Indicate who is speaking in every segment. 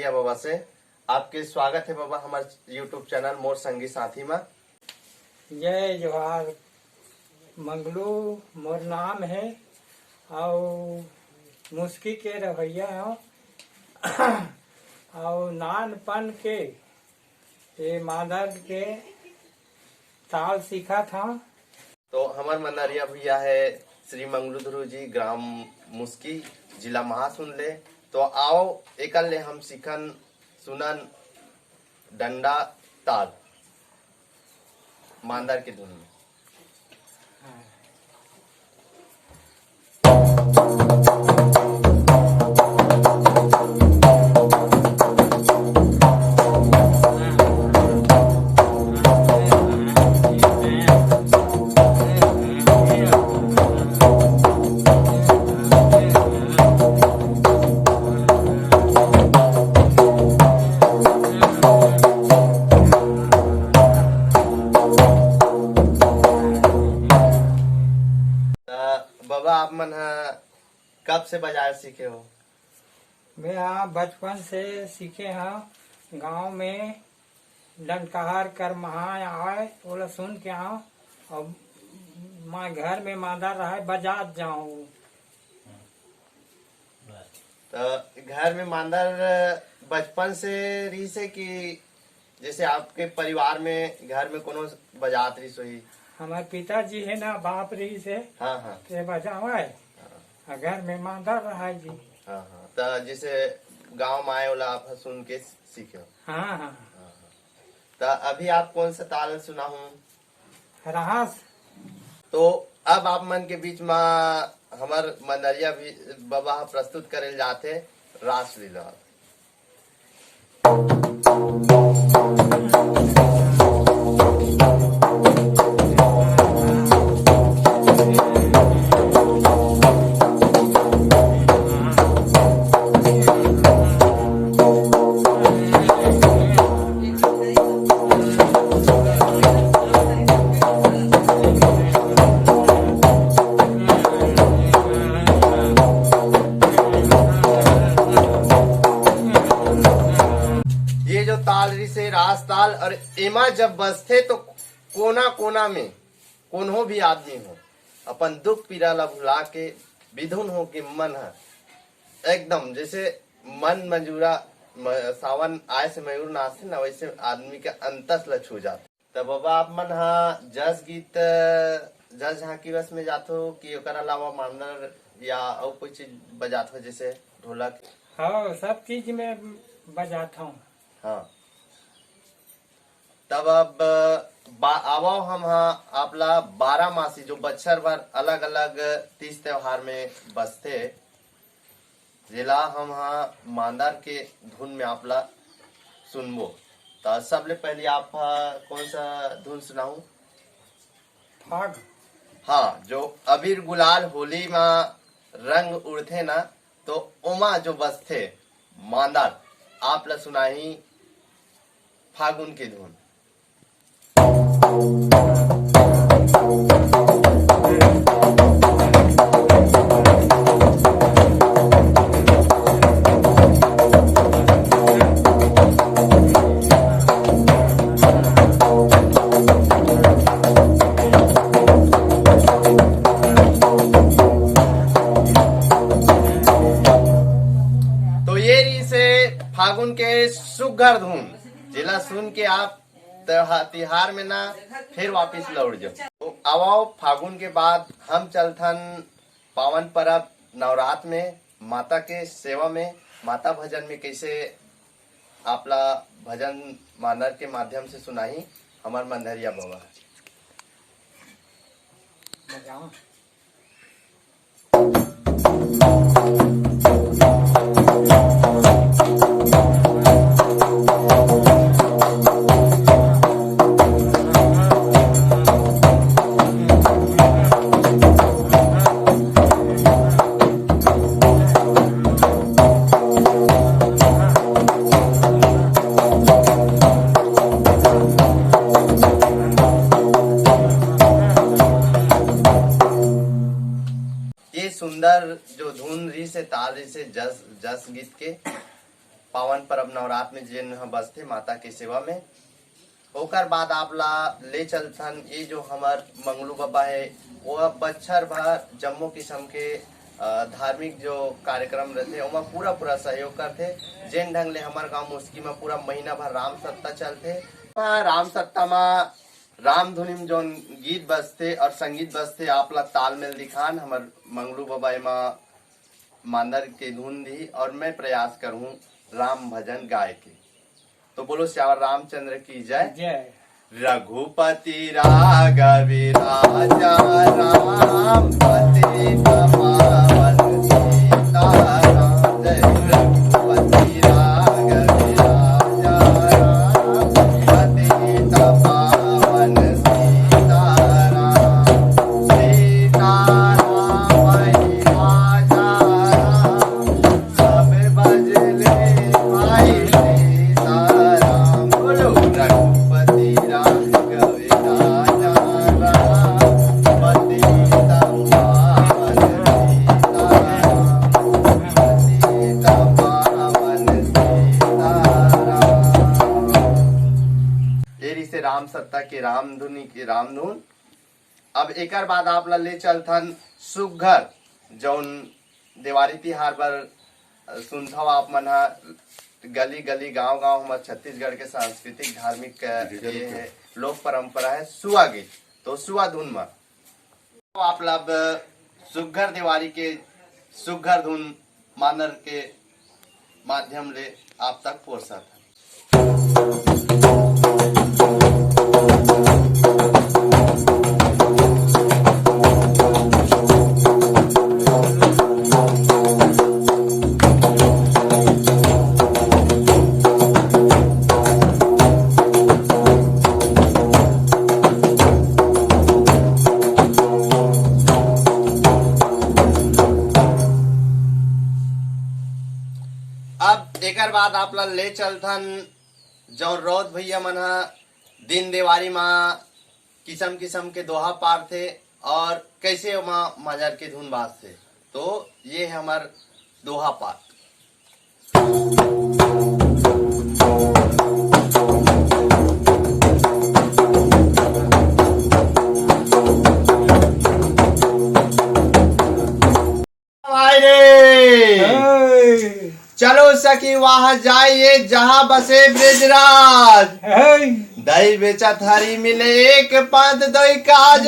Speaker 1: मंदारिया बाबा से आपके स्वागत है बाबा हमारे यूट्यूब चैनल मोर संगी साथी में।
Speaker 2: जय जोहार मंगलू मोर नाम है और मुस्की के रवैया हो और नानपन के ये मादर के ताल सीखा था।
Speaker 1: तो हमारे मंदारिया भैया है श्री मंगलू ध्रुव जी, ग्राम मुस्की, जिला महासुनले। तो आओ एकल हम सीखन सुनन डंडा ताल मांदर के धुन में। बाबा आप मन कब से बजाए सीखे हो?
Speaker 2: मैं यहाँ बचपन से सीखे हैं। गांव में डंडकार कर महा आए बोला सुन के आओ और माँ घर में मादा रहा बजा जाऊं।
Speaker 1: तो घर में मांदर बचपन से रही से कि जैसे आपके परिवार में घर में कोनो बजात रही सोई?
Speaker 2: हमारे पिताजी है ना बाप रही से
Speaker 1: हाँ हाँ
Speaker 2: ते बजावे घर में मादा रहा जी।
Speaker 1: हाँ हाँ। तो जैसे गांव में आए वाला आप सुन के सीखे हो?
Speaker 2: हाँ हाँ।
Speaker 1: तो अभी आप कौन सा ताल सुना हूँ?
Speaker 2: रास।
Speaker 1: तो अब आप मन के बीच में हमार मंदरिया भी बाबा प्रस्तुत करे जाते रास लीला। ये जो ताल रही से रास ताल और एमा जब बसते तो कोना कोना में कोनो भी आदमी हो अपन दुख पीड़ा ला भुला के विधुन हो के मन है एकदम जैसे मन मंजूरा सावन आए से मयूर नाचते ना वैसे आदमी के अंतस ल छू जाते। तब बाबा आप मन हा जस गीत जस झांकी रस में जाते हो कि ओकर अलावा मांदर या और कोई चीज बजाते हो जैसे ढोलक?
Speaker 2: हाँ सब चीज में बजाता हूँ।
Speaker 1: हाँ। तब अब आवो हम आपला 12 मासी जो बच्चर भर अलग अलग तीज त्योहार में बसते जिला हम मांदर के धुन में आपला सुनबो। तो सबले पहले आप कौन सा धुन सुनाऊं?
Speaker 2: फाग।
Speaker 1: हाँ, जो अबीर गुलाल होली में रंग उड़ते ना तो उमा जो बसते मांदर आप ला सुनाही फागुन की धुन। तो ये रही से फागुन के सुघर धुन जिला सुन के आप तिहार में ना फिर वापिस लौट जाओ। तो आओ फागुन के बाद हम चलथन पावन परब नवरात्र में माता के सेवा में माता भजन में कैसे आपला भजन मानर के माध्यम से सुनाही हमार मंदरिया बाबा।
Speaker 2: बजाओ।
Speaker 1: सुंदर जो धुन रही से ताल रही से जस जस गीत के पावन पर्व नवरात्र में जिन बसथे माता के सेवा में। ओकर बाद आप ला ले चलथन ये जो हमार मंगलू बाबा है वो बच्छर भर जम्मू किस्म के धार्मिक जो कार्यक्रम रहते ओमा पूरा सहयोग करते। जेन ढंग ले हमार गांव मुस्की में पूरा महीना भर राम सत्ता चलते। राम सत्ता में राम धुनी में जो गीत बजते और संगीत बजते आप ला तालमेल दिखान हमार मंगलू बाबा में मांदर के धुन दी और मैं प्रयास करूं राम भजन गाय के। तो बोलो श्यावर रामचंद्र की जय।
Speaker 2: जय।
Speaker 1: रघुपति राघवी राजा राम पति पावन सीताराम। जय रघुपति राघवी राजा राम पति पावन सीताराम। सीताराम राजा राम सब बजले भाई सीताराम। बोलो रघुपति राघवी राजा राम पति पावन सीताराम। पति पावन सीताराम। एरी से राम सत्ता के राम धुनी के राम धुन। अब एकर बाद आप ला ले चलथन सुघर जौन दिवाली तिहार पर सुनथव आप मन हा गली गली गांव गांव हमारे छत्तीसगढ़ के सांस्कृतिक धार्मिक ये है लोक परंपरा है सुआ गीत। तो सुआ धुन में तो आप लब सुघर दिवाली के सुघर धुन मानर के माध्यम ले आप तक पहुंचा था। एकर बाद आप ला ले चलथन जो रौद भैया मन दिन देवारी माँ किस्म किस्म के दोहा पार थे और कैसे वहाँ मजर के धुन बाज थे। तो ये है हमार दोहा पार। चलो सखी वहाँ जाइए जहाँ बसे ब्रिजराज। दही बेचा थारी मिले एक पांच दही काज।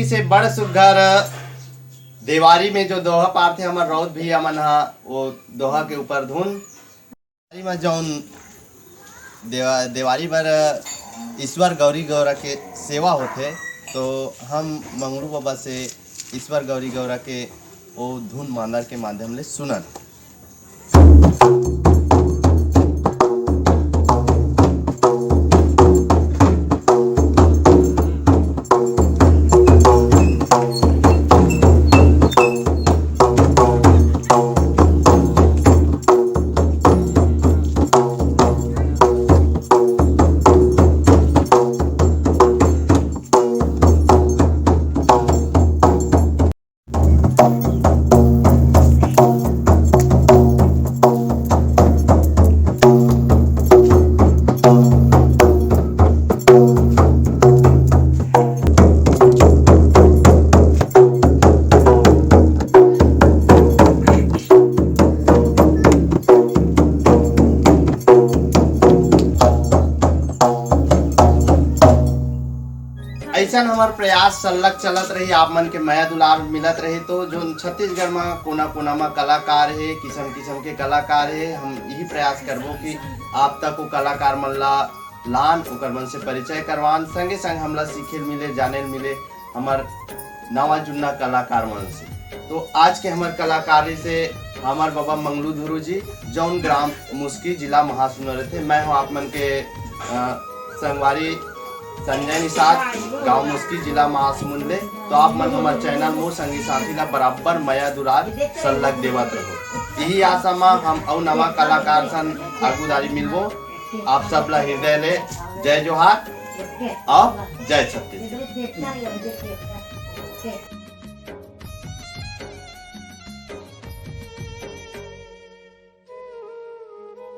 Speaker 1: से बड़ सुघर देवारी में जो दोहा पार थे हमार रौद भैया मन वो दोहा के ऊपर धुन में जौन देवारी पर ईश्वर गौरी गौरा के सेवा होते। तो हम मंगलू बाबा से ईश्वर गौरी गौरा के वो धुन मांदर के माध्यम ले सुनन। ऐसा हमार प्रयास सलग चलत रही आप मन के माया दुलार मिलत रही। तो जो छत्तीसगढ़ में कोना कोना में कलाकार है किस्म किस्म के कलाकार है हम यही प्रयास करबो कि आप तक वो कलाकार मन ला लान ओकर मन से परिचय करवान संगे संग हमला सीखे मिले जाने मिले हमार नवा जुन्ना कलाकार मन से। तो आज के हमार कलाकारी से हमार बाबा मंगलू धुरू जी जौन ग्राम मुस्की जिला महासुंदर थे। मैं हूँ आप मन के संगवारी संजय निषाद, गांव मुस्की, जिला महासमुंद ले। तो आप मन हमारे चैनल मोर संगी साथी ला बराबर मया दुरार सल्लग देवत रहो। यही आशा में हम अउ नवा कलाकार सन आगुदारी मिलबो। आप सब ला हृदय ले जय जोहार और जय छत्तीसगढ़।